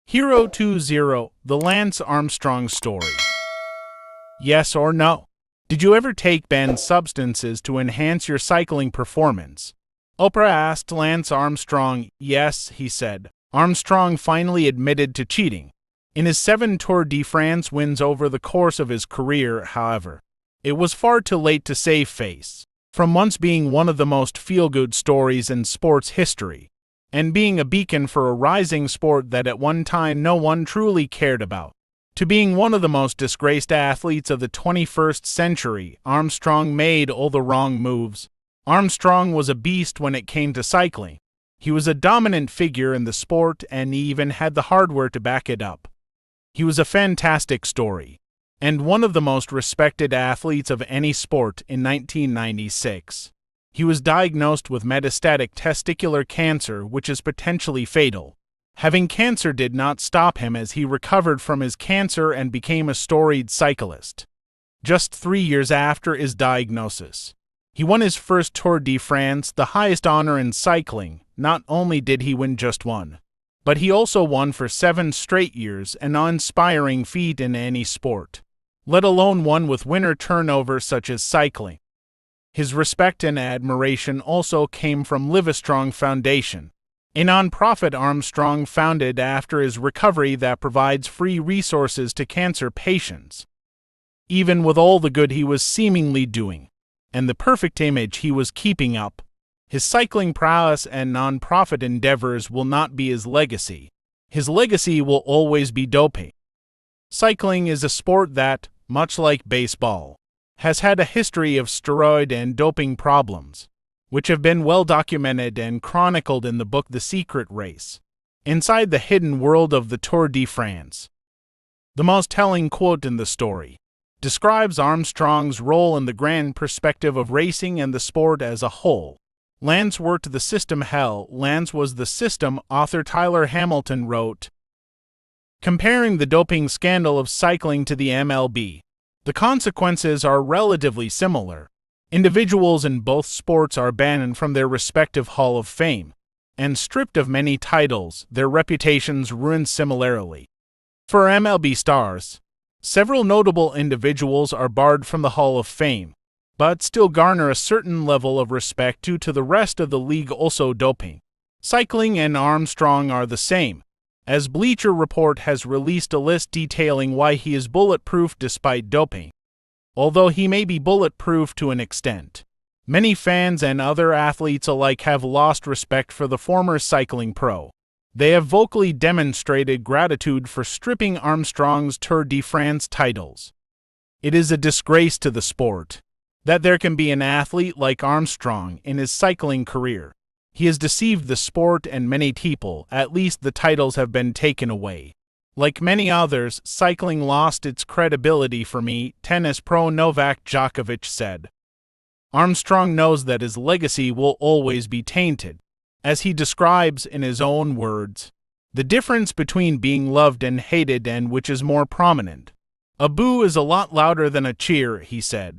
Hero 20, the Lance Armstrong story. Yes or no? Did you ever take banned substances to enhance your cycling performance? Oprah asked Lance Armstrong. Yes, he said. Armstrong finally admitted to cheating. In his 7 Tour de France wins over the course of his career, however, it was far too late to save face. From once being one of the most feel-good stories in sports history, and being a beacon for a rising sport that at one time no one truly cared about, to being one of the most disgraced athletes of the 21st century, Armstrong made all the wrong moves. Armstrong was a beast when it came to cycling. He was a dominant figure in the sport and he even had the hardware to back it up. He was a fantastic story, and one of the most respected athletes of any sport in 1996. He was diagnosed with metastatic testicular cancer, which is potentially fatal. Having cancer did not stop him as he recovered from his cancer and became a storied cyclist. Just 3 years after his diagnosis, he won his first Tour de France, the highest honor in cycling. Not only did he win just one, but he also won for 7 straight years, an awe-inspiring feat in any sport, let alone one with winner turnover such as cycling. His respect and admiration also came from Livestrong Foundation, a non-profit Armstrong founded after his recovery that provides free resources to cancer patients. Even with all the good he was seemingly doing, and the perfect image he was keeping up, his cycling prowess and non-profit endeavors will not be his legacy. His legacy will always be doping. Cycling is a sport that, much like baseball, has had a history of steroid and doping problems, which have been well documented and chronicled in the book The Secret Race, Inside the Hidden World of the Tour de France. The most telling quote in the story describes Armstrong's role in the grand perspective of racing and the sport as a whole. Lance worked the system hell. Lance was the system, author Tyler Hamilton wrote. Comparing the doping scandal of cycling to the MLB, the consequences are relatively similar. Individuals in both sports are banned from their respective Hall of Fame, and stripped of many titles, their reputations ruined similarly. For MLB stars, several notable individuals are barred from the Hall of Fame, but still garner a certain level of respect due to the rest of the league also doping. Cycling and Armstrong are the same, as Bleacher Report has released a list detailing why he is bulletproof despite doping. Although he may be bulletproof to an extent, many fans and other athletes alike have lost respect for the former cycling pro. They have vocally demonstrated gratitude for stripping Armstrong's Tour de France titles. It is a disgrace to the sport that there can be an athlete like Armstrong in his cycling career. He has deceived the sport and many people. At least the titles have been taken away. Like many others, cycling lost its credibility for me, tennis pro Novak Djokovic said. Armstrong knows that his legacy will always be tainted. As he describes in his own words, the difference between being loved and hated and which is more prominent. A boo is a lot louder than a cheer, he said.